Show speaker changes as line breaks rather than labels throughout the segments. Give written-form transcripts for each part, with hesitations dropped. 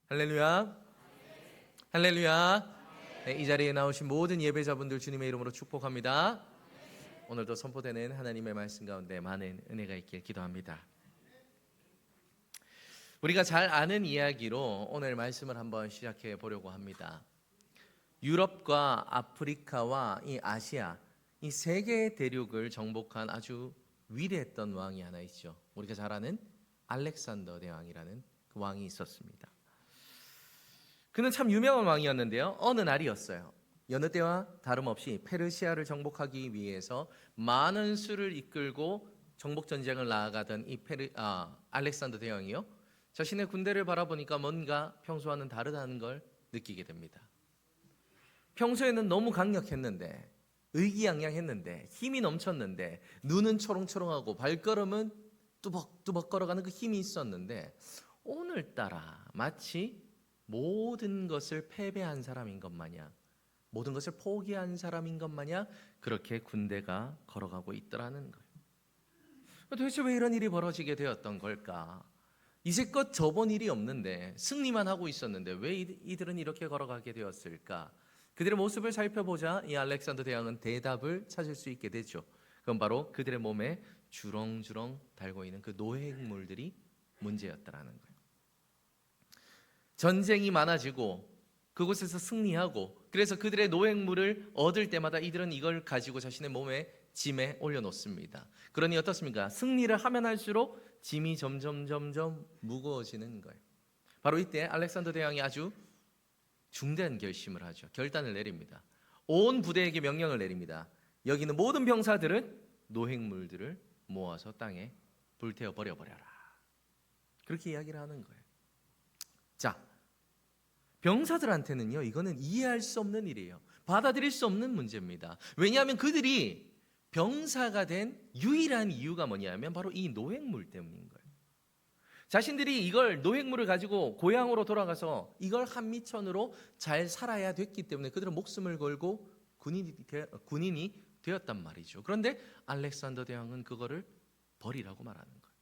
할렐루야. 할렐루야. 네, 이 자리에 나오신 모든 예배자분들 주님의 이름으로 축복합니다. 오늘도 선포되는 하나님의 말씀 가운데 많은 은혜가 있길 기도합니다. 우리가 잘 아는 이야기로 오늘 말씀을 한번 시작해 보려고 합니다. 유럽과 아프리카와 이 아시아, 이 세 개의 대륙을 정복한 아주 위대했던 왕이 하나 있죠. 우리가 잘 아는 알렉산더 대왕이라는 그 왕이 있었습니다. 그는 참 유명한 왕이었는데요. 어느 날이었어요. 여느 때와 다름없이 페르시아를 정복하기 위해서 많은 수를 이끌고 정복 전쟁을 나아가던 이 알렉산더 대왕이요. 자신의 군대를 바라보니까 뭔가 평소와는 다르다는 걸 느끼게 됩니다. 평소에는 너무 강력했는데, 의기양양했는데, 힘이 넘쳤는데, 눈은 초롱초롱하고 발걸음은 뚜벅뚜벅 걸어가는 그 힘이 있었는데, 오늘따라 마치 모든 것을 패배한 사람인 것 마냥, 모든 것을 포기한 사람인 것 마냥 그렇게 군대가 걸어가고 있더라는 거예요. 도대체 왜 이런 일이 벌어지게 되었던 걸까? 이제껏 저번 일이 없는데, 승리만 하고 있었는데 왜 이들은 이렇게 걸어가게 되었을까? 그들의 모습을 살펴보자 이 알렉산더 대왕은 대답을 찾을 수 있게 되죠. 그건 바로 그들의 몸에 주렁주렁 달고 있는 그 노획물들이 문제였다라는 거예요. 전쟁이 많아지고 그곳에서 승리하고, 그래서 그들의 노획물을 얻을 때마다 이들은 이걸 가지고 자신의 몸에 짐에 올려놓습니다. 그러니 어떻습니까? 승리를 하면 할수록 짐이 점점 무거워지는 거예요. 바로 이때 알렉산더 대왕이 아주 중대한 결심을 하죠. 결단을 내립니다. 온 부대에게 명령을 내립니다. 여기 있는 모든 병사들은 노획물들을 모아서 땅에 불태워 버려버려라. 그렇게 이야기를 하는 거예요. 자, 병사들한테는요, 이거는 이해할 수 없는 일이에요. 받아들일 수 없는 문제입니다. 왜냐하면 그들이 병사가 된 유일한 이유가 뭐냐면 바로 이 노획물 때문인 거예요. 자신들이 이걸 노획물을 가지고 고향으로 돌아가서 이걸 한미천으로 잘 살아야 됐기 때문에 그들은 목숨을 걸고 군인이 되었단 말이죠. 그런데 알렉산더 대왕은 그거를 버리라고 말하는 거예요.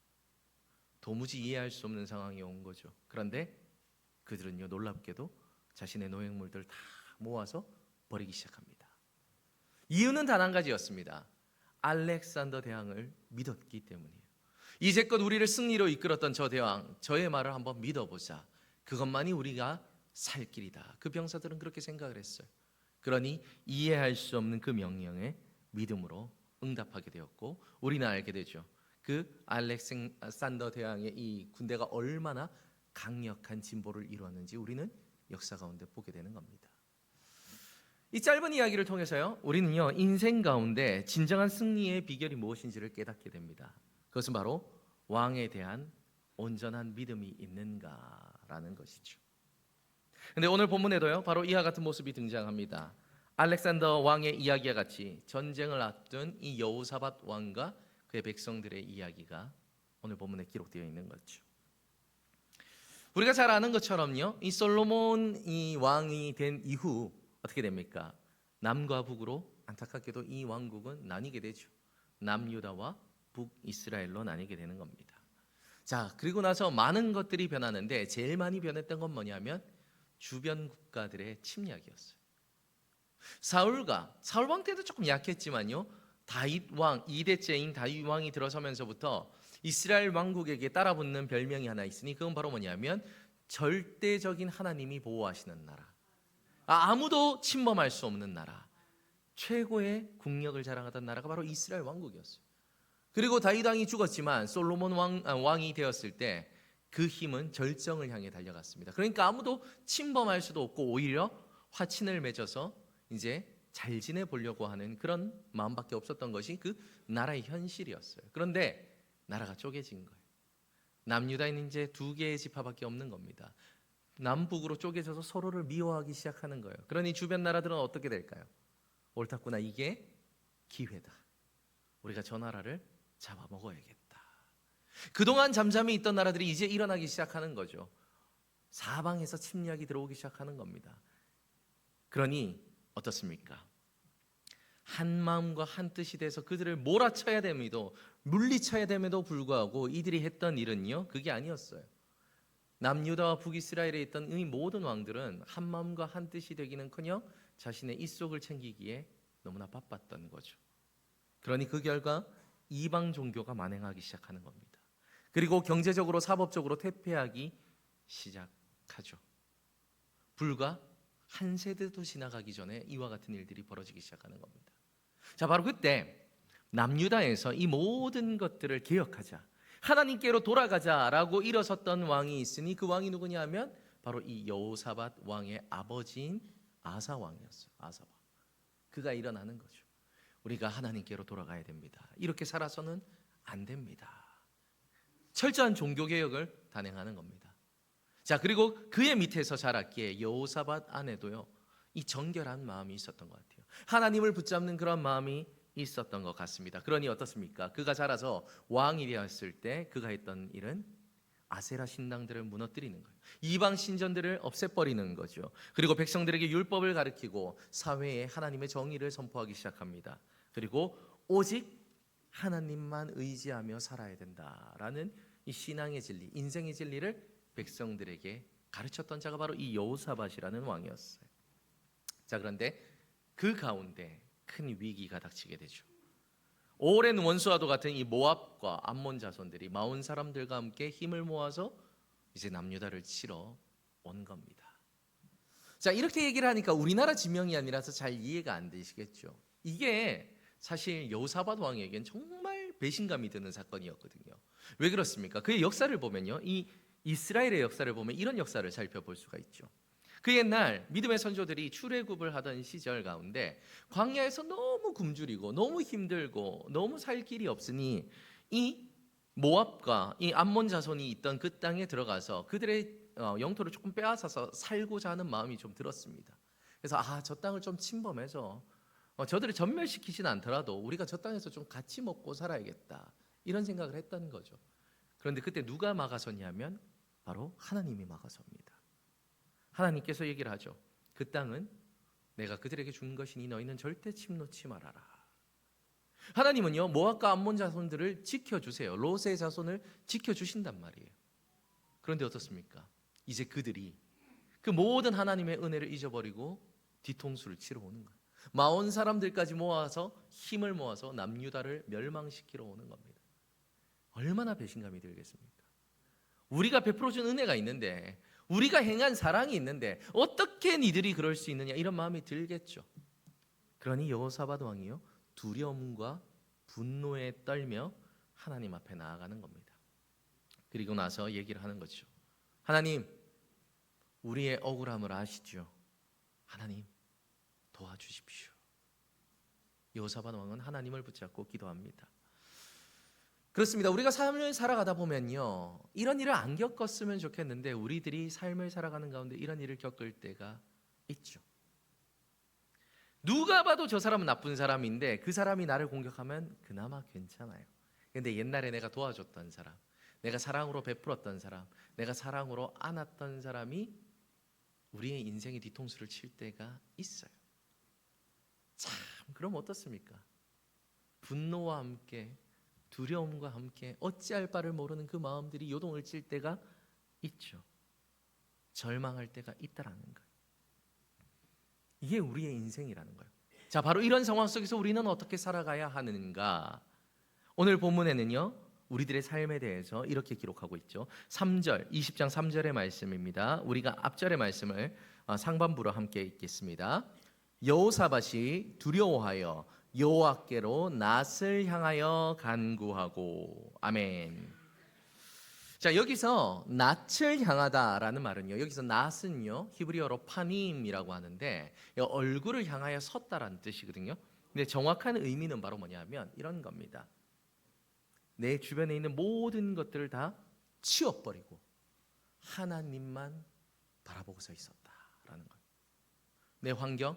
도무지 이해할 수 없는 상황이 온 거죠. 그런데 그들은요, 놀랍게도 자신의 노획물들을 다 모아서 버리기 시작합니다. 이유는 단 한 가지였습니다. 알렉산더 대왕을 믿었기 때문이에요. 이제껏 우리를 승리로 이끌었던 저 대왕, 저의 말을 한번 믿어보자. 그것만이 우리가 살 길이다. 그 병사들은 그렇게 생각을 했어요. 그러니 이해할 수 없는 그 명령에 믿음으로 응답하게 되었고, 우리는 알게 되죠. 그 알렉산더 대왕의 이 군대가 얼마나 강력한 진보를 이루었는지 우리는 역사 가운데 보게 되는 겁니다. 이 짧은 이야기를 통해서요, 우리는요, 인생 가운데 진정한 승리의 비결이 무엇인지를 깨닫게 됩니다. 그것은 바로 왕에 대한 온전한 믿음이 있는가라는 것이죠. 근데 오늘 본문에도요, 바로 이와 같은 모습이 등장합니다. 알렉산더 왕의 이야기와 같이 전쟁을 앞둔 이 여호사밧 왕과 그의 백성들의 이야기가 오늘 본문에 기록되어 있는 거죠. 우리가 잘 아는 것처럼요, 이 솔로몬 이 왕이 된 이후 어떻게 됩니까? 남과 북으로 안타깝게도 이 왕국은 나뉘게 되죠. 남유다와 북이스라엘로 나뉘게 되는 겁니다. 자, 그리고 나서 많은 것들이 변하는데 제일 많이 변했던 건 뭐냐면 주변 국가들의 침략이었어요. 사울 왕 때도 조금 약했지만요, 다윗 왕 2대째인 다윗 왕이 들어서면서부터 이스라엘 왕국에게 따라붙는 별명이 하나 있으니 그건 바로 뭐냐면 절대적인 하나님이 보호하시는 나라, 아무도 침범할 수 없는 나라, 최고의 국력을 자랑하던 나라가 바로 이스라엘 왕국이었어요. 그리고 다윗 왕이 죽었지만 솔로몬 왕이 되었을 때 그 힘은 절정을 향해 달려갔습니다. 그러니까 아무도 침범할 수도 없고 오히려 화친을 맺어서 이제 잘 지내보려고 하는 그런 마음밖에 없었던 것이 그 나라의 현실이었어요. 그런데 나라가 쪼개진 거예요. 남유다에는 이제 두 개의 지파밖에 없는 겁니다. 남북으로 쪼개져서 서로를 미워하기 시작하는 거예요. 그러니 주변 나라들은 어떻게 될까요? 옳았구나, 이게 기회다. 우리가 저 나라를 잡아먹어야겠다. 그동안 잠잠히 있던 나라들이 이제 일어나기 시작하는 거죠. 사방에서 침략이 들어오기 시작하는 겁니다. 그러니 어떻습니까? 한 마음과 한 뜻이 돼서 그들을 몰아쳐야 됨에도, 물리쳐야 됨에도 불구하고 이들이 했던 일은요, 그게 아니었어요. 남유다와 북이스라엘에 있던 이 모든 왕들은 한 마음과 한 뜻이 되기는커녕 자신의 입속을 챙기기에 너무나 바빴던 거죠. 그러니 그 결과 이방 종교가 만행하기 시작하는 겁니다. 그리고 경제적으로 사법적으로 퇴폐하기 시작하죠. 불과 한 세대도 지나가기 전에 이와 같은 일들이 벌어지기 시작하는 겁니다. 자, 바로 그때 남유다에서 이 모든 것들을 개혁하자, 하나님께로 돌아가자라고 일어섰던 왕이 있으니 그 왕이 누구냐 하면 바로 이 여호사밧 왕의 아버지인 아사 왕이었어요. 아사 왕. 그가 일어나는 거죠. 우리가 하나님께로 돌아가야 됩니다. 이렇게 살아서는 안 됩니다. 철저한 종교 개혁을 단행하는 겁니다. 자, 그리고 그의 밑에서 자랐기에 여호사밧 안에도요, 이 정결한 마음이 있었던 것 같아요. 하나님을 붙잡는 그런 마음이 있었던 것 같습니다. 그러니 어떻습니까? 그가 자라서 왕이 되었을 때 그가 했던 일은 아세라 신당들을 무너뜨리는 거예요. 이방 신전들을 없애버리는 거죠. 그리고 백성들에게 율법을 가르치고 사회에 하나님의 정의를 선포하기 시작합니다. 그리고 오직 하나님만 의지하며 살아야 된다라는 이 신앙의 진리, 인생의 진리를 백성들에게 가르쳤던 자가 바로 이 여호사밧이라는 왕이었어요. 자, 그런데 그 가운데 큰 위기가 닥치게 되죠. 오랜 원수와도 같은 이 모압과 암몬 자손들이 마온 사람들과 함께 힘을 모아서 이제 남유다를 치러 온 겁니다. 자, 이렇게 얘기를 하니까 우리나라 지명이 아니라서 잘 이해가 안 되시겠죠. 이게 사실 여호사밧 왕에겐 정말 배신감이 드는 사건이었거든요. 왜 그렇습니까? 그의 역사를 보면요, 이 이스라엘의 역사를 보면 이런 역사를 살펴볼 수가 있죠. 그 옛날 믿음의 선조들이 출애굽을 하던 시절 가운데 광야에서 너무 굶주리고 너무 힘들고 너무 살 길이 없으니 이 모압과 이 암몬 자손이 있던 그 땅에 들어가서 그들의 영토를 조금 빼앗아서 살고자 하는 마음이 좀 들었습니다. 그래서 저 땅을 좀 침범해서 저들을 전멸시키진 않더라도 우리가 저 땅에서 좀 같이 먹고 살아야겠다, 이런 생각을 했던 거죠. 그런데 그때 누가 막아섰냐면 바로 하나님이 막아섭니다. 하나님께서 얘기를 하죠. 그 땅은 내가 그들에게 준 것이니 너희는 절대 침노치 말아라. 하나님은요, 모압과 암몬 자손들을 지켜주세요. 롯의 자손을 지켜주신단 말이에요. 그런데 어떻습니까? 이제 그들이 그 모든 하나님의 은혜를 잊어버리고 뒤통수를 치러 오는 거예요. 마온 사람들까지 모아서 힘을 모아서 남유다를 멸망시키러 오는 겁니다. 얼마나 배신감이 들겠습니까? 우리가 베풀어준 은혜가 있는데, 우리가 행한 사랑이 있는데 어떻게 니들이 그럴 수 있느냐, 이런 마음이 들겠죠. 그러니 여호사밧 왕이요, 두려움과 분노에 떨며 하나님 앞에 나아가는 겁니다. 그리고 나서 얘기를 하는 거죠. 하나님, 우리의 억울함을 아시죠? 하나님, 도와주십시오. 여호사밧 왕은 하나님을 붙잡고 기도합니다. 그렇습니다. 우리가 삶을 살아가다 보면요, 이런 일을 안 겪었으면 좋겠는데 우리들이 삶을 살아가는 가운데 이런 일을 겪을 때가 있죠. 누가 봐도 저 사람은 나쁜 사람인데 그 사람이 나를 공격하면 그나마 괜찮아요. 근데 옛날에 내가 도와줬던 사람, 내가 사랑으로 베풀었던 사람, 내가 사랑으로 안았던 사람이 우리의 인생의 뒤통수를 칠 때가 있어요. 참, 그럼 어떻습니까? 분노와 함께 두려움과 함께 어찌할 바를 모르는 그 마음들이 요동을 칠 때가 있죠. 절망할 때가 있다라는 거예요. 이게 우리의 인생이라는 거예요. 자, 바로 이런 상황 속에서 우리는 어떻게 살아가야 하는가? 오늘 본문에는요, 우리들의 삶에 대해서 이렇게 기록하고 있죠. 3절, 20장 3절의 말씀입니다. 우리가 앞절의 말씀을 상반부로 함께 읽겠습니다. 여호사밧이 두려워하여 여호와께로 낫을 향하여 간구하고. 아멘. 자, 여기서 낫을 향하다라는 말은요, 여기서 낫은요 히브리어로 파님이라고 하는데 얼굴을 향하여 섰다라는 뜻이거든요. 근데 정확한 의미는 바로 뭐냐면 이런 겁니다. 내 주변에 있는 모든 것들을 다 치워버리고 하나님만 바라보고 서 있었다라는 거예요. 내 환경,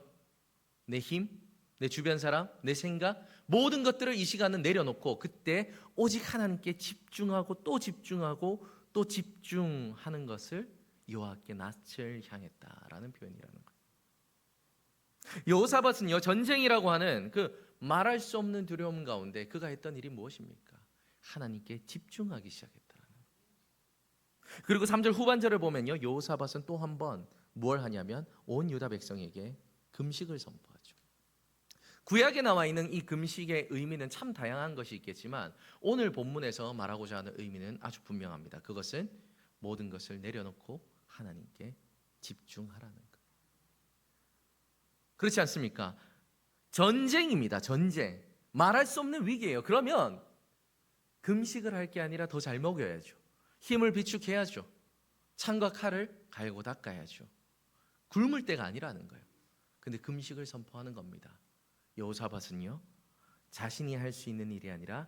내 힘, 내 주변 사람, 내 생각, 모든 것들을 이 시간은 내려놓고 그때 오직 하나님께 집중하고 또 집중하고 또 집중하는 것을 여호와께 낯을 향했다라는 표현이라는 거예요. 여호사밧은요, 전쟁이라고 하는 그 말할 수 없는 두려움 가운데 그가 했던 일이 무엇입니까? 하나님께 집중하기 시작했다라는 거예요. 그리고 3절 후반절을 보면요, 여호사밧은 또 한 번 뭘 하냐면 온 유다 백성에게 금식을 선포하죠. 구약에 나와 있는 이 금식의 의미는 참 다양한 것이 있겠지만 오늘 본문에서 말하고자 하는 의미는 아주 분명합니다. 그것은 모든 것을 내려놓고 하나님께 집중하라는 것. 그렇지 않습니까? 전쟁입니다. 전쟁. 말할 수 없는 위기예요. 그러면 금식을 할 게 아니라 더 잘 먹여야죠. 힘을 비축해야죠. 창과 칼을 갈고 닦아야죠. 굶을 때가 아니라는 거예요. 근데 금식을 선포하는 겁니다. 여호사밧은요, 자신이 할 수 있는 일이 아니라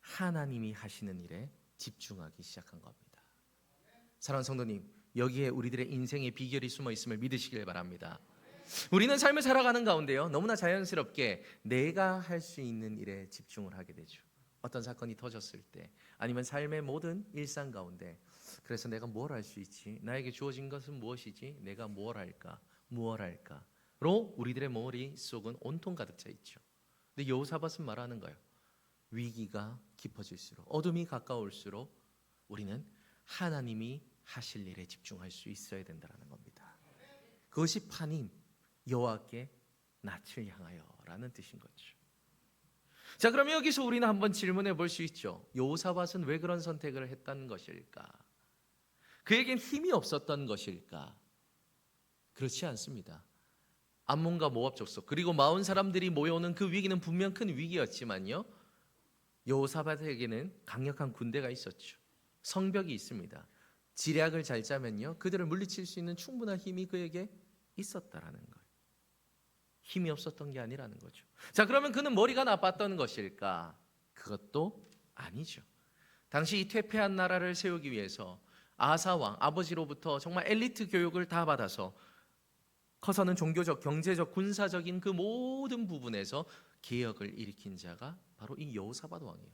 하나님이 하시는 일에 집중하기 시작한 겁니다. 사랑하는 성도님, 여기에 우리들의 인생의 비결이 숨어 있음을 믿으시길 바랍니다. 우리는 삶을 살아가는 가운데요, 너무나 자연스럽게 내가 할 수 있는 일에 집중을 하게 되죠. 어떤 사건이 터졌을 때, 아니면 삶의 모든 일상 가운데, 그래서 내가 뭘 할 수 있지? 나에게 주어진 것은 무엇이지? 내가 뭘 할까? 무엇 할까?로 우리들의 머릿속은 온통 가득 차 있죠. 근데 여호사밧은 말하는 거예요. 위기가 깊어질수록, 어둠이 가까울수록 우리는 하나님이 하실 일에 집중할 수 있어야 된다는 겁니다. 그것이 파님 여호와께 낯을 향하여라는 뜻인 거죠. 자, 그러면 여기서 우리는 한번 질문해 볼 수 있죠. 여호사밧은 왜 그런 선택을 했다는 것일까? 그에겐 힘이 없었던 것일까? 그렇지 않습니다. 암몬과 모압 족속, 그리고 마온 사람들이 모여오는 그 위기는 분명 큰 위기였지만요, 여호사밧에게는 강력한 군대가 있었죠. 성벽이 있습니다. 지략을 잘 짜면요, 그들을 물리칠 수 있는 충분한 힘이 그에게 있었다라는 거예요. 힘이 없었던 게 아니라는 거죠. 자, 그러면 그는 머리가 나빴던 것일까? 그것도 아니죠. 당시 이 퇴폐한 나라를 세우기 위해서 아사 왕 아버지로부터 정말 엘리트 교육을 다 받아서 커서는 종교적, 경제적, 군사적인 그 모든 부분에서 개혁을 일으킨 자가 바로 이 여호사밧 왕이에요.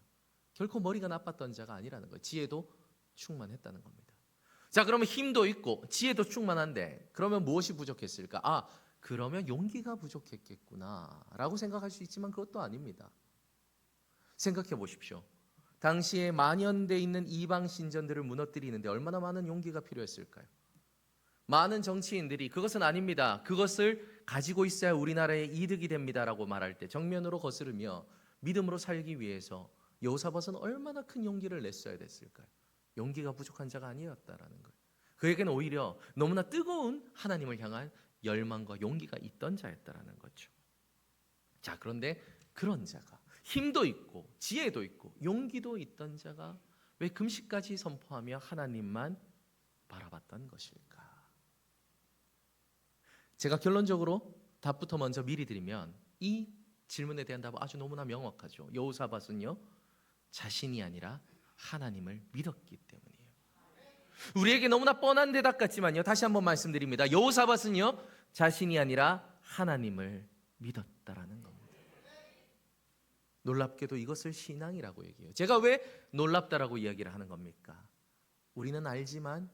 결코 머리가 나빴던 자가 아니라는 거예요. 지혜도 충만했다는 겁니다. 자, 그러면 힘도 있고 지혜도 충만한데 그러면 무엇이 부족했을까? 그러면 용기가 부족했겠구나 라고 생각할 수 있지만 그것도 아닙니다. 생각해 보십시오. 당시에 만연돼 있는 이방 신전들을 무너뜨리는데 얼마나 많은 용기가 필요했을까요? 많은 정치인들이 그것은 아닙니다, 그것을 가지고 있어야 우리나라의 이득이 됩니다라고 말할 때 정면으로 거스르며 믿음으로 살기 위해서 여호사밧은 얼마나 큰 용기를 냈어야 됐을까요? 용기가 부족한 자가 아니었다라는 거예요. 그에게는 오히려 너무나 뜨거운 하나님을 향한 열망과 용기가 있던 자였다라는 거죠. 자, 그런데 그런 자가 힘도 있고 지혜도 있고 용기도 있던 자가 왜 금식까지 선포하며 하나님만 바라봤던 것일까? 제가 결론적으로 답부터 먼저 미리 드리면 이 질문에 대한 답은 아주 너무나 명확하죠. 여호사밧은요, 자신이 아니라 하나님을 믿었기 때문이에요. 우리에게 너무나 뻔한 대답 같지만요, 다시 한번 말씀드립니다. 여호사밧은요, 자신이 아니라 하나님을 믿었다라는 겁니다. 놀랍게도 이것을 신앙이라고 얘기해요. 제가 왜 놀랍다라고 이야기를 하는 겁니까? 우리는 알지만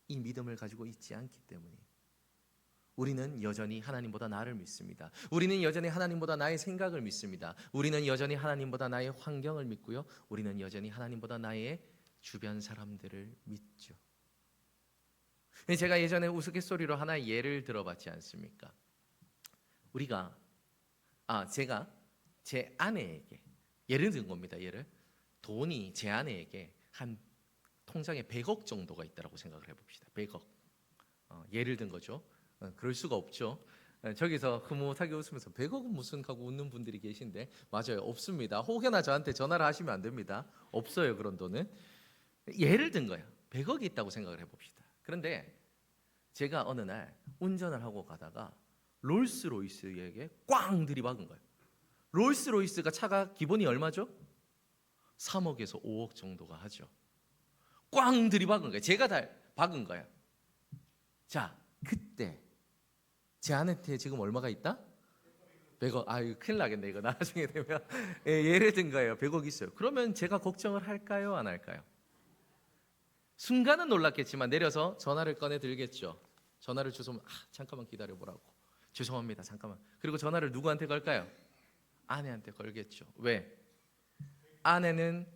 이 믿음을 가지고 있지 않기 때문이에요. 우리는 여전히 하나님보다 나를 믿습니다. 우리는 여전히 하나님보다 나의 생각을 믿습니다. 우리는 여전히 하나님보다 나의 환경을 믿고요, 우리는 여전히 하나님보다 나의 주변 사람들을 믿죠. 제가 예전에 우스갯소리로 하나의 예를 들어봤지 않습니까? 제가 제 아내에게 예를 든 겁니다. 돈이 제 아내에게 한 통장에 100억 정도가 있다고 생각을 해봅시다. 100억. 예를 든 거죠. 그럴 수가 없죠. 저기서 흐뭇하게 웃으면서 100억은 무슨 하고 웃는 분들이 계신데, 맞아요, 없습니다. 혹여나 저한테 전화를 하시면 안 됩니다. 없어요, 그런 돈은. 예를 든 거예요. 100억이 있다고 생각을 해봅시다. 그런데 제가 어느 날 운전을 하고 가다가 롤스로이스에게 꽝 들이박은 거예요. 롤스로이스가 차가 기본이 얼마죠? 3억에서 5억 정도가 하죠. 꽝 들이박은 거예요. 제가 다 박은 거예요. 자, 그때 제 아내한테 지금 얼마가 있다? 100억. 이거 큰일 나겠네, 이거 나중에 되면. 예를 든 거예요. 100억 있어요. 그러면 제가 걱정을 할까요, 안 할까요? 순간은 놀랐겠지만 내려서 전화를 꺼내 들겠죠. 전화를 주소면 잠깐만 기다려보라고. 죄송합니다, 잠깐만. 그리고 전화를 누구한테 걸까요? 아내한테 걸겠죠. 왜? 아내는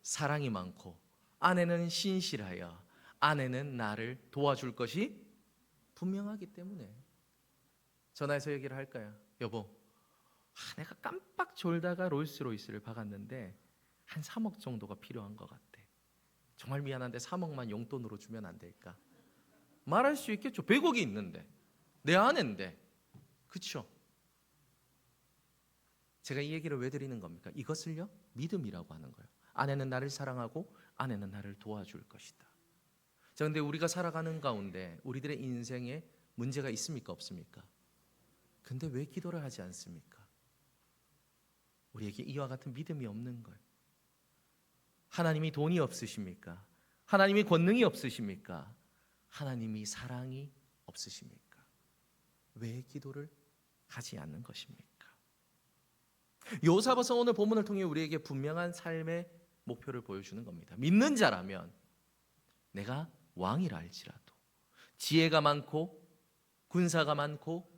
사랑이 많고, 아내는 신실하여, 아내는 나를 도와줄 것이 분명하기 때문에. 전화해서 얘기를 할까요? 여보, 내가 깜빡 졸다가 롤스로이스를 박았는데 한 3억 정도가 필요한 것 같아. 정말 미안한데 3억만 용돈으로 주면 안 될까? 말할 수 있겠죠. 100억이 있는데, 내 아내인데. 그렇죠? 제가 이 얘기를 왜 드리는 겁니까? 이것을요, 믿음이라고 하는 거예요. 아내는 나를 사랑하고 아내는 나를 도와줄 것이다. 자, 근데 우리가 살아가는 가운데 우리들의 인생에 문제가 있습니까? 없습니까? 근데 왜 기도를 하지 않습니까? 우리에게 이와 같은 믿음이 없는 거예요. 하나님이 돈이 없으십니까? 하나님이 권능이 없으십니까? 하나님이 사랑이 없으십니까? 왜 기도를 하지 않는 것입니까? 여호사밧은 오늘 본문을 통해 우리에게 분명한 삶의 목표를 보여주는 겁니다. 믿는 자라면 내가 왕이라 할지라도, 지혜가 많고 군사가 많고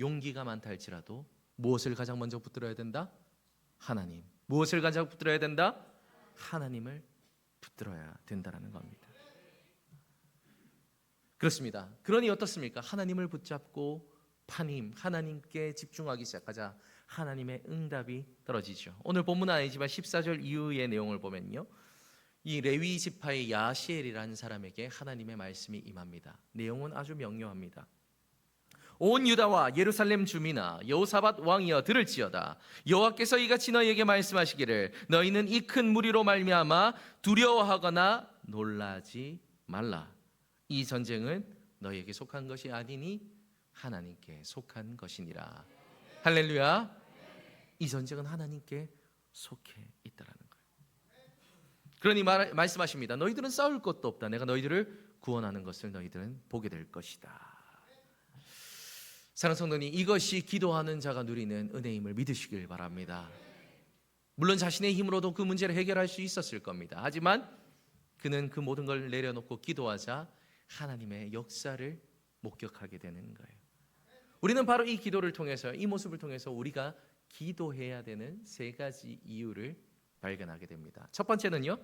용기가 많다 할지라도 무엇을 가장 먼저 붙들어야 된다? 하나님. 무엇을 가장 붙들어야 된다? 하나님을 붙들어야 된다는 겁니다. 그렇습니다. 그러니 어떻습니까? 하나님을 붙잡고 하나님께 집중하기 시작하자 하나님의 응답이 떨어지죠. 오늘 본문은 아니지만 14절 이후의 내용을 보면요, 이 레위 지파의 야시엘이라는 사람에게 하나님의 말씀이 임합니다. 내용은 아주 명료합니다. 온 유다와 예루살렘 주민아, 여호사밧 왕이여 들을지어다. 여호와께서 이같이 너희에게 말씀하시기를 너희는 이 큰 무리로 말미암아 두려워하거나 놀라지 말라. 이 전쟁은 너희에게 속한 것이 아니니 하나님께 속한 것이니라. 할렐루야. 이 전쟁은 하나님께 속해 있다라는 거예요. 그러니 말씀하십니다. 너희들은 싸울 것도 없다. 내가 너희들을 구원하는 것을 너희들은 보게 될 것이다. 사랑하는 성도님, 이것이 기도하는 자가 누리는 은혜임을 믿으시길 바랍니다. 물론 자신의 힘으로도 그 문제를 해결할 수 있었을 겁니다. 하지만 그는 그 모든 걸 내려놓고 기도하자 하나님의 역사를 목격하게 되는 거예요. 우리는 바로 이 기도를 통해서, 이 모습을 통해서 우리가 기도해야 되는 세 가지 이유를 발견하게 됩니다. 첫 번째는요,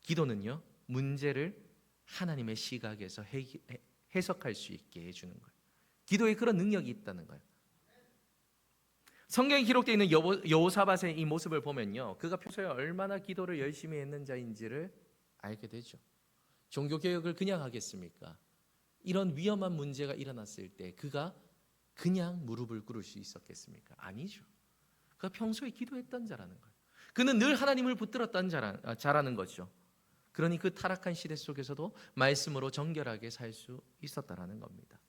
기도는요, 문제를 하나님의 시각에서 해석할 수 있게 해주는 거예요. 기도에 그런 능력이 있다는 거예요. 성경에 기록되어 있는 여호사밧의 이 모습을 보면요, 그가 평소에 얼마나 기도를 열심히 했는 자인지를 알게 되죠. 종교개혁을 그냥 하겠습니까? 이런 위험한 문제가 일어났을 때 그가 그냥 무릎을 꿇을 수 있었겠습니까? 아니죠. 그가 평소에 기도했던 자라는 거예요. 그는 늘 하나님을 붙들었던 자라는 거죠. 그러니 그 타락한 시대 속에서도 말씀으로 정결하게 살 수 있었다라는 겁니다.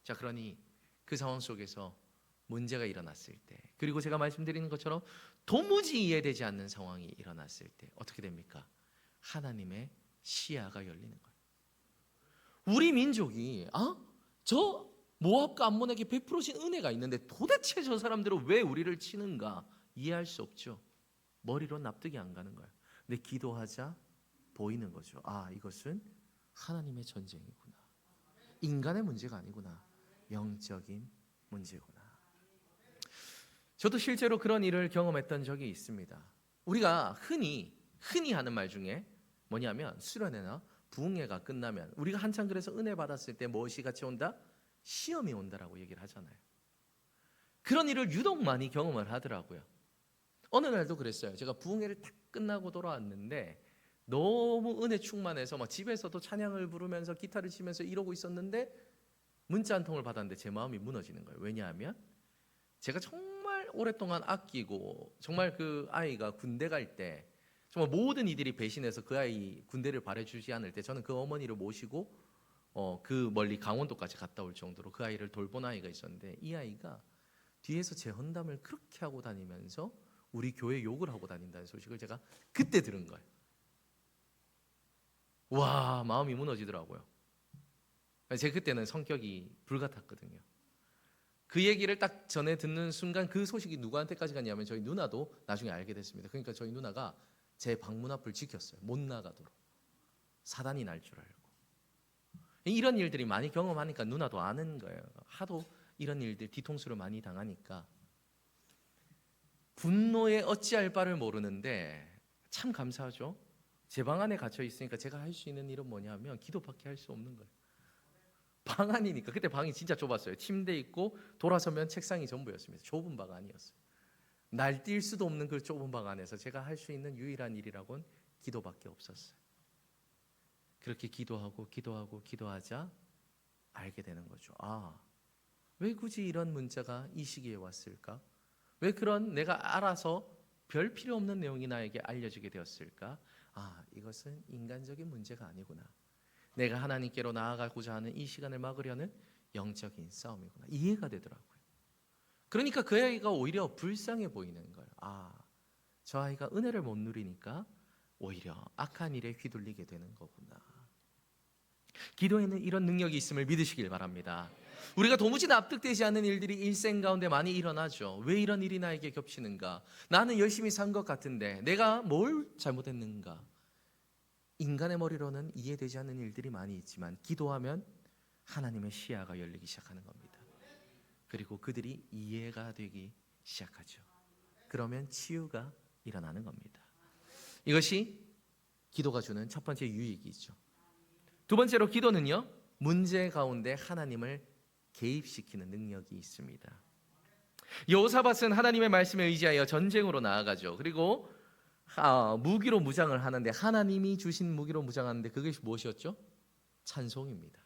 자, 그러니 그 상황 속에서 문제가 일어났을 때, 그리고 제가 말씀드리는 것처럼 도무지 이해되지 않는 상황이 일어났을 때 어떻게 됩니까? 하나님의 시야가 열리는 거예요. 우리 민족이 저 모압과 암몬에게 베풀어진 은혜가 있는데 도대체 저 사람들은 왜 우리를 치는가 이해할 수 없죠. 머리로 납득이 안 가는 거예요. 근데 기도하자 보이는 거죠. 이것은 하나님의 전쟁이구나. 인간의 문제가 아니구나. 영적인 문제구나. 저도 실제로 그런 일을 경험했던 적이 있습니다. 우리가 흔히 하는 말 중에 뭐냐면, 수련회나 부흥회가 끝나면 우리가 한참 그래서 은혜 받았을 때 무엇이 같이 온다? 시험이 온다라고 얘기를 하잖아요. 그런 일을 유독 많이 경험을 하더라고요. 어느 날도 그랬어요. 제가 부흥회를 딱 끝나고 돌아왔는데 너무 은혜 충만해서 막 집에서도 찬양을 부르면서 기타를 치면서 이러고 있었는데 문자 한 통을 받았는데 제 마음이 무너지는 거예요. 왜냐하면 제가 정말 오랫동안 아끼고, 정말 그 아이가 군대 갈 때 정말 모든 이들이 배신해서 그 아이 군대를 보내주지 않을 때 저는 그 어머니를 모시고 그 멀리 강원도까지 갔다 올 정도로 그 아이를 돌본 아이가 있었는데, 이 아이가 뒤에서 제 헌담을 그렇게 하고 다니면서 우리 교회 욕을 하고 다닌다는 소식을 제가 그때 들은 거예요. 와, 마음이 무너지더라고요. 제가 그때는 성격이 불같았거든요. 그 얘기를 딱 전에 듣는 순간 그 소식이 누구한테까지 갔냐면 저희 누나도 나중에 알게 됐습니다. 그러니까 저희 누나가 제 방문 앞을 지켰어요. 못 나가도록. 사단이 날 줄 알고. 이런 일들이 많이 경험하니까 누나도 아는 거예요. 하도 이런 일들 뒤통수를 많이 당하니까 분노에 어찌할 바를 모르는데, 참 감사하죠. 제 방 안에 갇혀 있으니까 제가 할 수 있는 일은 뭐냐면 기도밖에 할 수 없는 거예요. 방 안이니까. 그때 방이 진짜 좁았어요. 침대 있고 돌아서면 책상이 전부였습니다. 좁은 방 안이었어요. 날뛸 수도 없는 그 좁은 방 안에서 제가 할 수 있는 유일한 일이라고는 기도밖에 없었어요. 그렇게 기도하자 알게 되는 거죠. 왜 굳이 이런 문자가 이 시기에 왔을까? 왜 그런 내가 알아서 별 필요 없는 내용이 나에게 알려지게 되었을까? 이것은 인간적인 문제가 아니구나. 내가 하나님께로 나아가고자 하는 이 시간을 막으려는 영적인 싸움이구나. 이해가 되더라고요. 그러니까 그 아이가 오히려 불쌍해 보이는 거예요. 저 아이가 은혜를 못 누리니까 오히려 악한 일에 휘둘리게 되는 거구나. 기도에는 이런 능력이 있음을 믿으시길 바랍니다. 우리가 도무지 납득되지 않는 일들이 일생 가운데 많이 일어나죠. 왜 이런 일이 나에게 겹치는가? 나는 열심히 산 것 같은데 내가 뭘 잘못했는가? 인간의 머리로는 이해되지 않는 일들이 많이 있지만 기도하면 하나님의 시야가 열리기 시작하는 겁니다. 그리고 그들이 이해가 되기 시작하죠. 그러면 치유가 일어나는 겁니다. 이것이 기도가 주는 첫 번째 유익이죠. 두 번째로 기도는요, 문제 가운데 하나님을 개입시키는 능력이 있습니다. 여호사밧은 하나님의 말씀에 의지하여 전쟁으로 나아가죠. 그리고 무기로 무장을 하는데 하나님이 주신 무기로 무장하는데 그것이 무엇이었죠? 찬송입니다.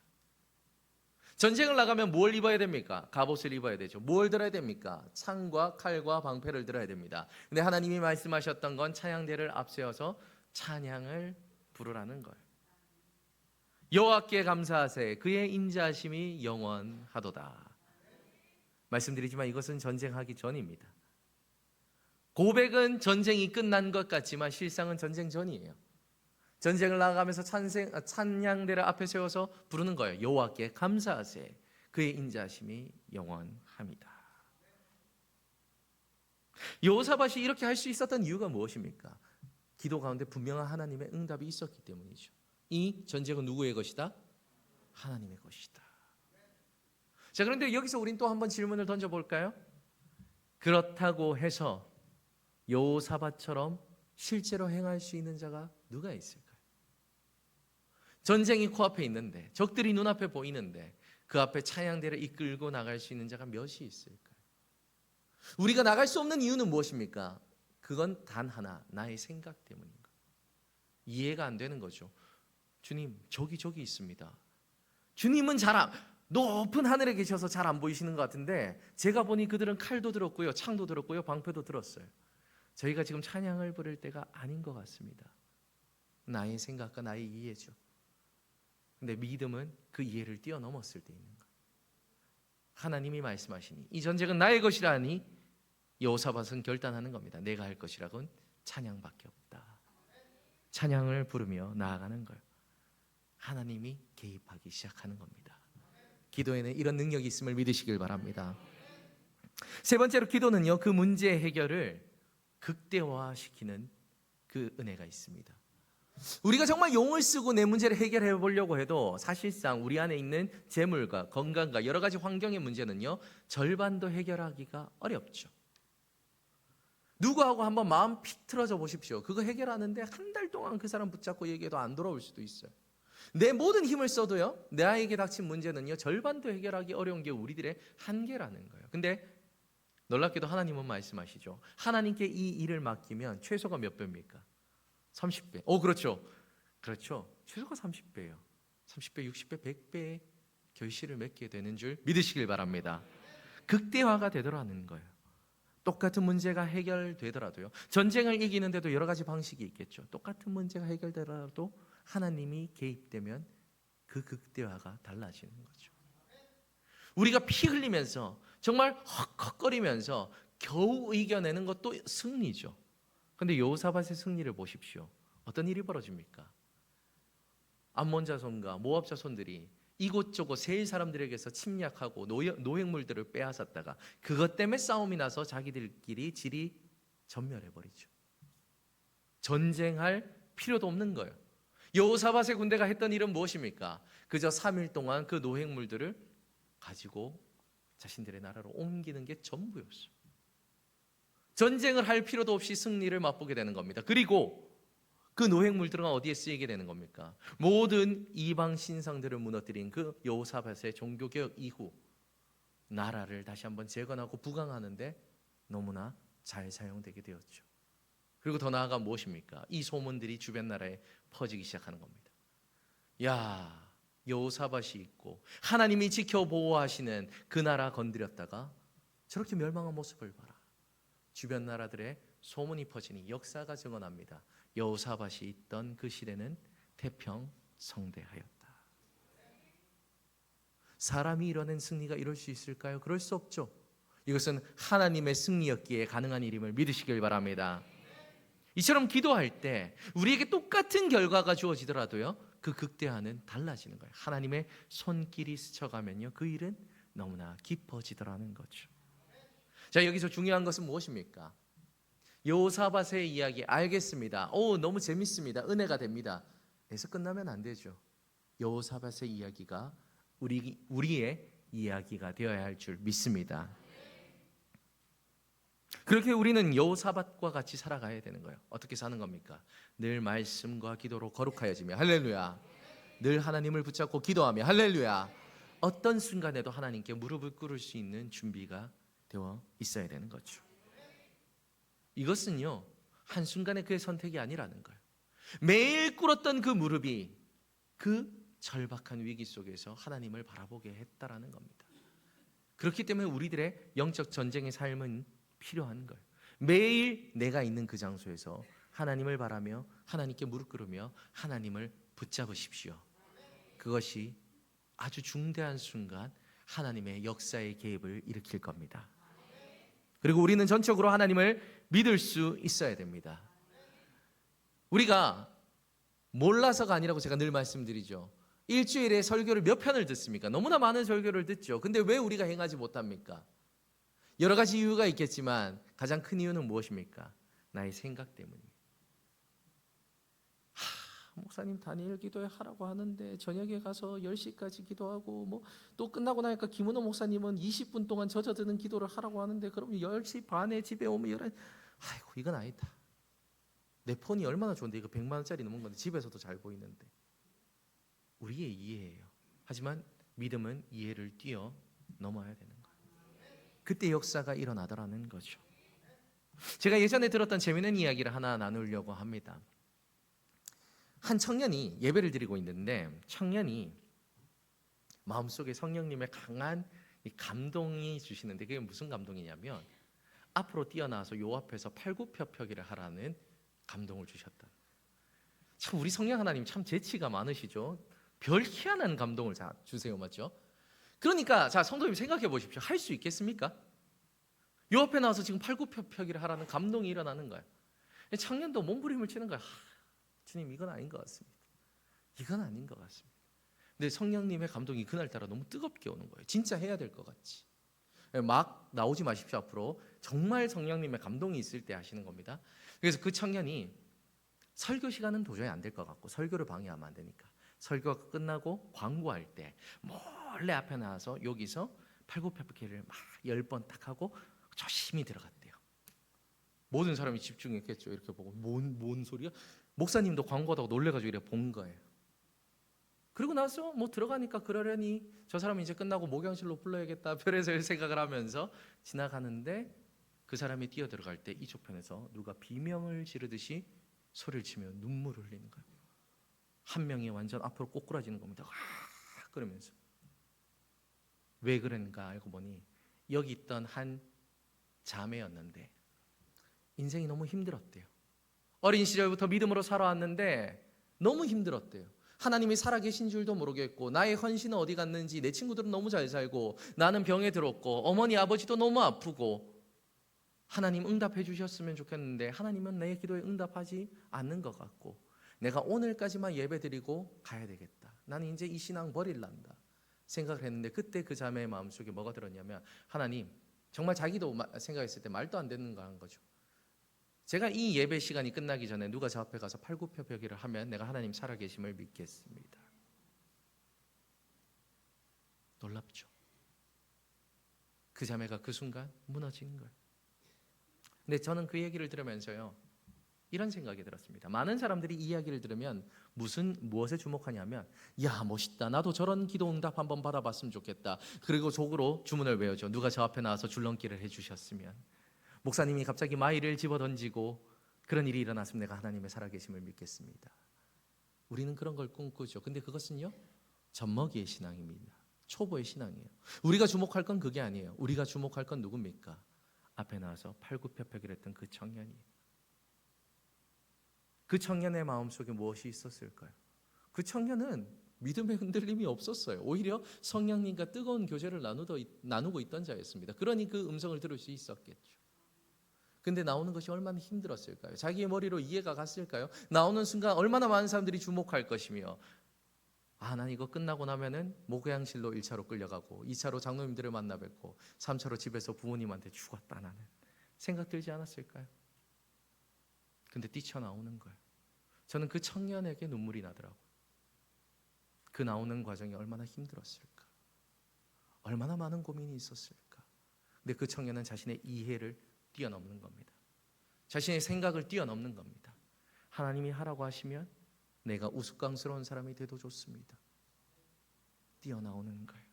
전쟁을 나가면 뭘 입어야 됩니까? 갑옷을 입어야 되죠. 뭘 들어야 됩니까? 창과 칼과 방패를 들어야 됩니다. 근데 하나님이 말씀하셨던 건 찬양대를 앞세워서 찬양을 부르라는 거예요. 여호와께 감사하세 그의 인자하심이 영원하도다. 말씀드리지만 이것은 전쟁하기 전입니다. 고백은 전쟁이 끝난 것 같지만 실상은 전쟁 전이에요. 전쟁을 나가면서 찬양대를 앞에 세워서 부르는 거예요. 여호와께 감사하세 그의 인자하심이 영원합니다. 여호사밧이 이렇게 할 수 있었던 이유가 무엇입니까? 기도 가운데 분명한 하나님의 응답이 있었기 때문이죠. 이 전쟁은 누구의 것이다? 하나님의 것이다. 자, 그런데 여기서 우린 또 한번 질문을 던져볼까요? 그렇다고 해서 여호사밧처럼 실제로 행할 수 있는 자가 누가 있을까요? 전쟁이 코앞에 있는데, 적들이 눈앞에 보이는데 그 앞에 찬양대를 이끌고 나갈 수 있는 자가 몇이 있을까요? 우리가 나갈 수 없는 이유는 무엇입니까? 그건 단 하나, 나의 생각 때문인 거예요. 이해가 안 되는 거죠. 주님, 저기 있습니다. 주님은 높은 하늘에 계셔서 잘 안 보이시는 것 같은데 제가 보니 그들은 칼도 들었고요, 창도 들었고요, 방패도 들었어요. 저희가 지금 찬양을 부를 때가 아닌 것 같습니다. 나의 생각과 나의 이해죠. 근데 믿음은 그 이해를 뛰어넘었을 때 있는 거예요. 하나님이 말씀하시니 이 전쟁은 나의 것이라니 여호사밧은 결단하는 겁니다. 내가 할 것이라곤 찬양밖에 없다. 찬양을 부르며 나아가는 거예요. 하나님이 개입하기 시작하는 겁니다. 기도에는 이런 능력이 있음을 믿으시길 바랍니다. 세 번째로 기도는요, 그 문제 해결을 극대화시키는 그 은혜가 있습니다. 우리가 정말 용을 쓰고 내 문제를 해결해 보려고 해도 사실상 우리 안에 있는 재물과 건강과 여러 가지 환경의 문제는요, 절반도 해결하기가 어렵죠. 누구하고 한번 마음 픽 틀어져 보십시오. 그거 해결하는데 한 달 동안 그 사람 붙잡고 얘기해도 안 돌아올 수도 있어요. 내 모든 힘을 써도요, 나에게 닥친 문제는요, 절반도 해결하기 어려운 게 우리들의 한계라는 거예요. 근데 놀랍게도 하나님은 말씀하시죠. 하나님께 이 일을 맡기면 최소가 몇 배입니까? 30배. 그렇죠. 최소가 30배예요. 30배, 60배, 100배의 결실을 맺게 되는 줄 믿으시길 바랍니다. 극대화가 되더라는 거예요. 똑같은 문제가 해결되더라도요. 전쟁을 이기는데도 여러 가지 방식이 있겠죠. 똑같은 문제가 해결되더라도 하나님이 개입되면 그 극대화가 달라지는 거죠. 우리가 피 흘리면서 정말 헉헉거리면서 겨우 이겨내는 것도 승리죠. 그런데 여호사밧의 승리를 보십시오. 어떤 일이 벌어집니까? 암몬 자손과 모압 자손들이 이곳저곳 세일 사람들에게서 침략하고 노획물들을 빼앗았다가 그것 때문에 싸움이 나서 자기들끼리 질이 전멸해버리죠. 전쟁할 필요도 없는 거예요. 여호사밧의 군대가 했던 일은 무엇입니까? 그저 3일 동안 그 노획물들을 가지고 자신들의 나라로 옮기는 게 전부였어요. 전쟁을 할 필요도 없이 승리를 맛보게 되는 겁니다. 그리고 그 노획물들은 어디에 쓰이게 되는 겁니까? 모든 이방 신상들을 무너뜨린 그 여호사밧의 종교개혁 이후 나라를 다시 한번 재건하고 부강하는데 너무나 잘 사용되게 되었죠. 그리고 더 나아가 무엇입니까? 이 소문들이 주변 나라에 퍼지기 시작하는 겁니다. 야, 여호사밧이 있고 하나님이 지켜 보호하시는 그 나라 건드렸다가 저렇게 멸망한 모습을 봐라. 주변 나라들의 소문이 퍼지니 역사가 증언합니다. 여호사밧이 있던 그 시대는 태평성대하였다. 사람이 이뤄낸 승리가 이럴 수 있을까요? 그럴 수 없죠. 이것은 하나님의 승리였기에 가능한 일임을 믿으시길 바랍니다. 이처럼 기도할 때 우리에게 똑같은 결과가 주어지더라도요, 그 극대화는 달라지는 거예요. 하나님의 손길이 스쳐가면요, 그 일은 너무나 깊어지더라는 거죠. 자, 여기서 중요한 것은 무엇입니까? 여호사밧의 이야기 알겠습니다. 오, 너무 재밌습니다. 은혜가 됩니다. 에서 끝나면 안 되죠. 여호사밧의 이야기가 우리의 이야기가 되어야 할 줄 믿습니다. 그렇게 우리는 여호사밧과 같이 살아가야 되는 거예요. 어떻게 사는 겁니까? 늘 말씀과 기도로 거룩하여지며 할렐루야. 늘 하나님을 붙잡고 기도하며 할렐루야. 어떤 순간에도 하나님께 무릎을 꿇을 수 있는 준비가 되어 있어야 되는 거죠. 이것은요, 한순간에 그의 선택이 아니라는 거예요. 매일 꿇었던 그 무릎이 그 절박한 위기 속에서 하나님을 바라보게 했다라는 겁니다. 그렇기 때문에 우리들의 영적 전쟁의 삶은 필요한 거예요. 매일 내가 있는 그 장소에서 하나님을 바라며 하나님께 무릎 꿇으며 하나님을 붙잡으십시오. 그것이 아주 중대한 순간 하나님의 역사의 개입을 일으킬 겁니다. 그리고 우리는 전적으로 하나님을 믿을 수 있어야 됩니다. 우리가 몰라서가 아니라고 제가 늘 말씀드리죠. 일주일에 설교를 몇 편을 듣습니까? 너무나 많은 설교를 듣죠. 근데 왜 우리가 행하지 못합니까? 여러 가지 이유가 있겠지만 가장 큰 이유는 무엇입니까? 나의 생각 때문이에요. 목사님 다니엘 기도회 하라고 하는데 저녁에 가서 10시까지 기도하고 뭐 또 끝나고 나니까 김은호 목사님은 20분 동안 젖어드는 기도를 하라고 하는데 그럼 10시 반에 집에 오면 11시. 아이고, 이건 아니다. 내 폰이 얼마나 좋은데 이거 100만 원짜리 넘은 건데 집에서도 잘 보이는데. 우리의 이해예요. 하지만 믿음은 이해를 뛰어 넘어야 되는 거예요. 그때 역사가 일어나더라는 거죠. 제가 예전에 들었던 재미있는 이야기를 하나 나누려고 합니다. 한 청년이 예배를 드리고 있는데 청년이 마음속에 성령님의 강한 감동이 주시는데 그게 무슨 감동이냐면 앞으로 뛰어나와서 요 앞에서 팔굽혀펴기를 하라는 감동을 주셨다. 참 우리 성령 하나님 참 재치가 많으시죠. 별 희한한 감동을 주세요, 맞죠? 그러니까 자 성도님 생각해 보십시오. 할 수 있겠습니까? 요 앞에 나와서 지금 팔굽혀펴기를 하라는 감동이 일어나는 거예요. 청년도 몸부림을 치는 거예요. 주님, 이건 아닌 것 같습니다. 이건 아닌 것 같습니다. 근데 성령님의 감동이 그날따라 너무 뜨겁게 오는 거예요. 진짜 해야 될 것 같지. 막 나오지 마십시오. 앞으로 정말 성령님의 감동이 있을 때 하시는 겁니다. 그래서 그 청년이 설교 시간은 도저히 안 될 것 같고 설교를 방해하면 안 되니까 설교가 끝나고 광고할 때 몰래 앞에 나와서 여기서 팔굽혀펴기를 막 10번 딱 하고 조심히 들어갔대요. 모든 사람이 집중했겠죠. 이렇게 보고 뭔 소리야? 목사님도 광고하다고 놀래가지고 이렇게 본 거예요. 그리고 나서 뭐 들어가니까 그러려니 저 사람이 이제 끝나고 목양실로 불러야겠다 별에서 생각을 하면서 지나가는데 그 사람이 뛰어 들어갈 때 이쪽 편에서 누가 비명을 지르듯이 소리를 치며 눈물을 흘리는 거예요. 한 명이 완전 앞으로 꼬꾸라지는 겁니다. 와 그러면서 왜 그런가 알고 보니 여기 있던 한 자매였는데 인생이 너무 힘들었대요. 어린 시절부터 믿음으로 살아왔는데 너무 힘들었대요. 하나님이 살아계신 줄도 모르겠고 나의 헌신은 어디 갔는지 내 친구들은 너무 잘 살고 나는 병에 들었고 어머니 아버지도 너무 아프고 하나님 응답해 주셨으면 좋겠는데 하나님은 내 기도에 응답하지 않는 것 같고 내가 오늘까지만 예배드리고 가야 되겠다. 나는 이제 이 신앙 버릴란다 생각을 했는데 그때 그 자매의 마음속에 뭐가 들었냐면 하나님 정말 자기도 생각했을 때 말도 안 되는 거 한 거죠. 제가 이 예배 시간이 끝나기 전에 누가 저 앞에 가서 팔굽혀펴기를 하면 내가 하나님 살아계심을 믿겠습니다. 놀랍죠. 그 자매가 그 순간 무너진 거예요. 근데 저는 그 얘기를 들으면서요 이런 생각이 들었습니다. 많은 사람들이 이 이야기를 들으면 무엇에 주목하냐면, 야, 멋있다. 나도 저런 기도 응답 한번 받아봤으면 좋겠다. 그리고 속으로 주문을 외우죠. 누가 저 앞에 나와서 줄넘기를 해주셨으면, 목사님이 갑자기 마이를 집어던지고 그런 일이 일어났으면 내가 하나님의 살아계심을 믿겠습니다. 우리는 그런 걸 꿈꾸죠. 근데 그것은요, 젖먹이의 신앙입니다. 초보의 신앙이에요. 우리가 주목할 건 그게 아니에요. 우리가 주목할 건 누굽니까? 앞에 나와서 팔굽혀펴기를 했던 그 청년이에요. 그 청년의 마음속에 무엇이 있었을까요? 그 청년은 믿음의 흔들림이 없었어요. 오히려 성령님과 뜨거운 교제를 나누고 있던 자였습니다. 그러니 그 음성을 들을 수 있었겠죠. 근데 나오는 것이 얼마나 힘들었을까요? 자기의 머리로 이해가 갔을까요? 나오는 순간 얼마나 많은 사람들이 주목할 것이며, 난 이거 끝나고 나면은 목욕탕실로 1차로 끌려가고 2차로 장로님들을 만나 뵙고 3차로 집에서 부모님한테 죽었다 나는 생각 들지 않았을까요? 근데 뛰쳐나오는 거예요. 저는 그 청년에게 눈물이 나더라고요. 그 나오는 과정이 얼마나 힘들었을까, 얼마나 많은 고민이 있었을까. 근데 그 청년은 자신의 이해를 뛰어넘는 겁니다. 자신의 생각을 뛰어넘는 겁니다. 하나님이 하라고 하시면 내가 우스꽝스러운 사람이 돼도 좋습니다. 뛰어나오는 거예요.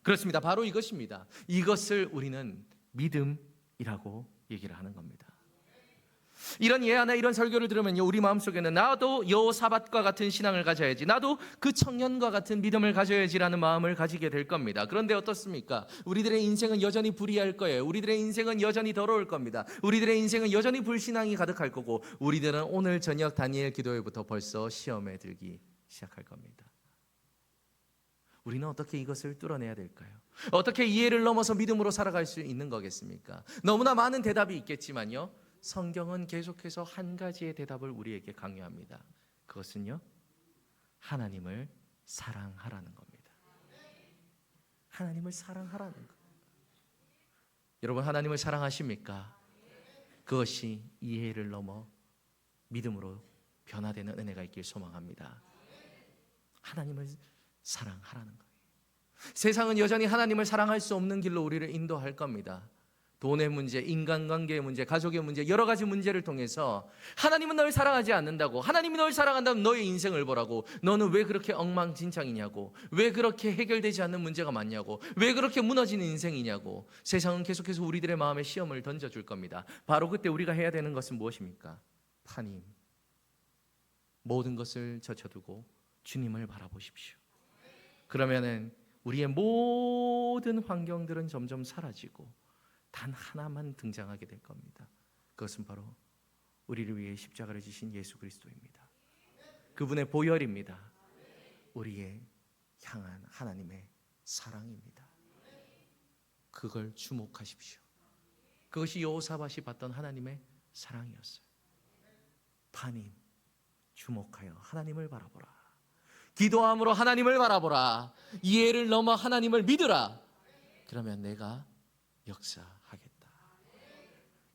그렇습니다. 바로 이것입니다. 이것을 우리는 믿음이라고 얘기를 하는 겁니다. 이런 예화나 이런 설교를 들으면요, 우리 마음속에는 나도 여호사밧과 같은 신앙을 가져야지, 나도 그 청년과 같은 믿음을 가져야지라는 마음을 가지게 될 겁니다. 그런데 어떻습니까? 우리들의 인생은 여전히 불의할 거예요. 우리들의 인생은 여전히 더러울 겁니다. 우리들의 인생은 여전히 불신앙이 가득할 거고, 우리들은 오늘 저녁 다니엘 기도회부터 벌써 시험에 들기 시작할 겁니다. 우리는 어떻게 이것을 뚫어내야 될까요? 어떻게 이해를 넘어서 믿음으로 살아갈 수 있는 거겠습니까? 너무나 많은 대답이 있겠지만요, 성경은 계속해서 한 가지의 대답을 우리에게 강요합니다. 그것은요, 하나님을 사랑하라는 겁니다. 하나님을 사랑하라는 것. 여러분, 하나님을 사랑하십니까? 그것이 이해를 넘어 믿음으로 변화되는 은혜가 있길 소망합니다. 하나님을 사랑하라는 거예요. 세상은 여전히 하나님을 사랑할 수 없는 길로 우리를 인도할 겁니다. 돈의 문제, 인간관계의 문제, 가족의 문제, 여러 가지 문제를 통해서 하나님은 널 사랑하지 않는다고, 하나님이 널 사랑한다면 너의 인생을 보라고, 너는 왜 그렇게 엉망진창이냐고, 왜 그렇게 해결되지 않는 문제가 많냐고, 왜 그렇게 무너지는 인생이냐고, 세상은 계속해서 우리들의 마음에 시험을 던져줄 겁니다. 바로 그때 우리가 해야 되는 것은 무엇입니까? 파님, 모든 것을 젖혀두고 주님을 바라보십시오. 그러면은 우리의 모든 환경들은 점점 사라지고 단 하나만 등장하게 될 겁니다. 그것은 바로 우리를 위해 십자가를 지신 예수 그리스도입니다. 그분의 보혈입니다. 우리의 향한 하나님의 사랑입니다. 그걸 주목하십시오. 그것이 여호사밧이 봤던 하나님의 사랑이었어요. 파님, 주목하여 하나님을 바라보라. 기도함으로 하나님을 바라보라. 이해를 넘어 하나님을 믿으라. 그러면 내가 역사하겠다.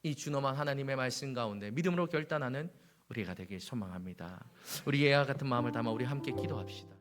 이 준엄한 하나님의 말씀 가운데 믿음으로 결단하는 우리가 되길 소망합니다. 우리 예와 같은 마음을 담아 우리 함께 기도합시다.